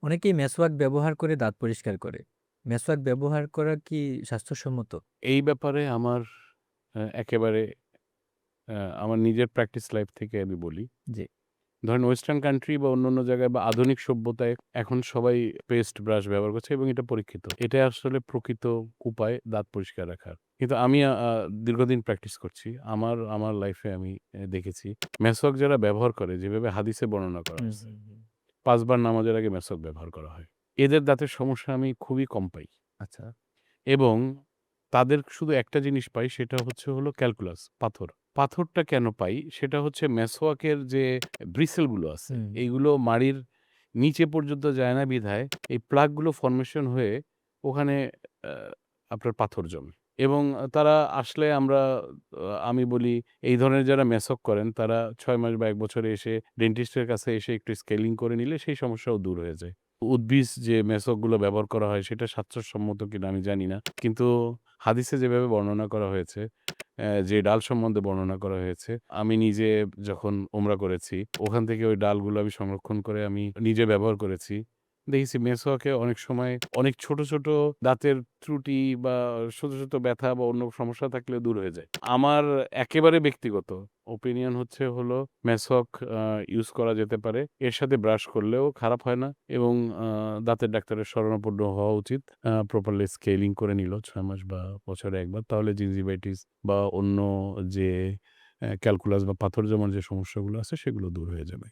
অনেকেই মেসওয়াক ব্যবহার করে দাঁত পরিষ্কার করে। মেসওয়াক ব্যবহার করা কি স্বাস্থ্যসম্মত? এই ব্যাপারে আমার একেবারে আমার নিজের প্র্যাকটিস লাইফ থেকে আমি বলি। জি। ধরেন ওয়েস্টার্ন কান্ট্রি বা অন্যান্য জায়গায় বা আধুনিক সভ্যতায় এখন সবাই পেস্ট ব্রাশ ব্যবহার করছে এবং এটা পরীক্ষিত। এটাই আসলে প্রকৃত উপায় দাঁত পরিষ্কার রাখার। কিন্তু আমি দীর্ঘদিন প্র্যাকটিস করছি। আমার লাইফে আমি দেখেছি মেসওয়াক যারা ব্যবহার করে যেভাবে হাদিসে বর্ণনা করা হুম, হয়েছে, হুম, হুম। ৫ বার নামাজের আগে মেসওয়াক ব্যবহার করা হয়। এদের দাঁতের সমস্যা আমি খুবই কম পাই আচ্ছা। এবং তাদের শুধু একটা জিনিস পাই সেটা হলো ক্যালকুলাস, পাথর। পাথরটা কেন পাই? সেটা হচ্ছে মেসোয়াকের যে ব্রিসেল গুলো আছে, হুম, এইগুলো মাড়ির নিচে পর্যন্ত যায় না বিধায় এই প্লাগ গুলো ফরমেশন হয়ে ওখানে আ আপনার পাথর জমে এবং তারা আসলে আমি বলি এই ধরনের যারা মেসোক করেন তারা ৬ মাস বা ১ বছরে এসে ডেন্টিস্টের কাছে এসে একটু স্কেলিং করে নিলে সেই সমস্যাও দূর হয়ে যায়। উদ্ভিজ যে মেসোক গুলো ব্যবহার করা হয় সেটা স্বাস্থ্যসম্মত কিনা আমি জানি না। কিন্তু হাদিসে যেভাবে বর্ণনা করা হয়েছে, যে ডাল সম্বন্ধে বর্ণনা করা হয়েছে, আমি নিজে যখন ওমরা করেছি, ওখান থেকে ওই ডালগুলো আমি সংরক্ষণ করে আমি নিজে ব্যবহার করেছি। দেখেছি মেসোয়াকে অনেক সময় অনেক ছোট, ছোট দাঁতের ত্রুটি বা ছোট, ছোট ব্যথা বা অন্য সমস্যা থাকলে দূর হয়ে যায়। আমার একেবারে ব্যক্তিগত ওপিনিয়ন হলো মেসওয়াক আ ইউজ করা যেতে পারে। এর সাথে ব্রাশ করলেও খারাপ হয় না এবং দাঁতের ডাক্তারের শরণাপন্ন হওয়া উচিত। প্রপারলি স্কেলিং করে নিল ৬ মাস বা বছরে ১ বার। তাহলে জিনজিভাইটিস বা অন্য যে ক্যালকুলাস বা পাথর জমার যে সমস্যাগুলো আছে সেগুলো দূর হয়ে যাবে।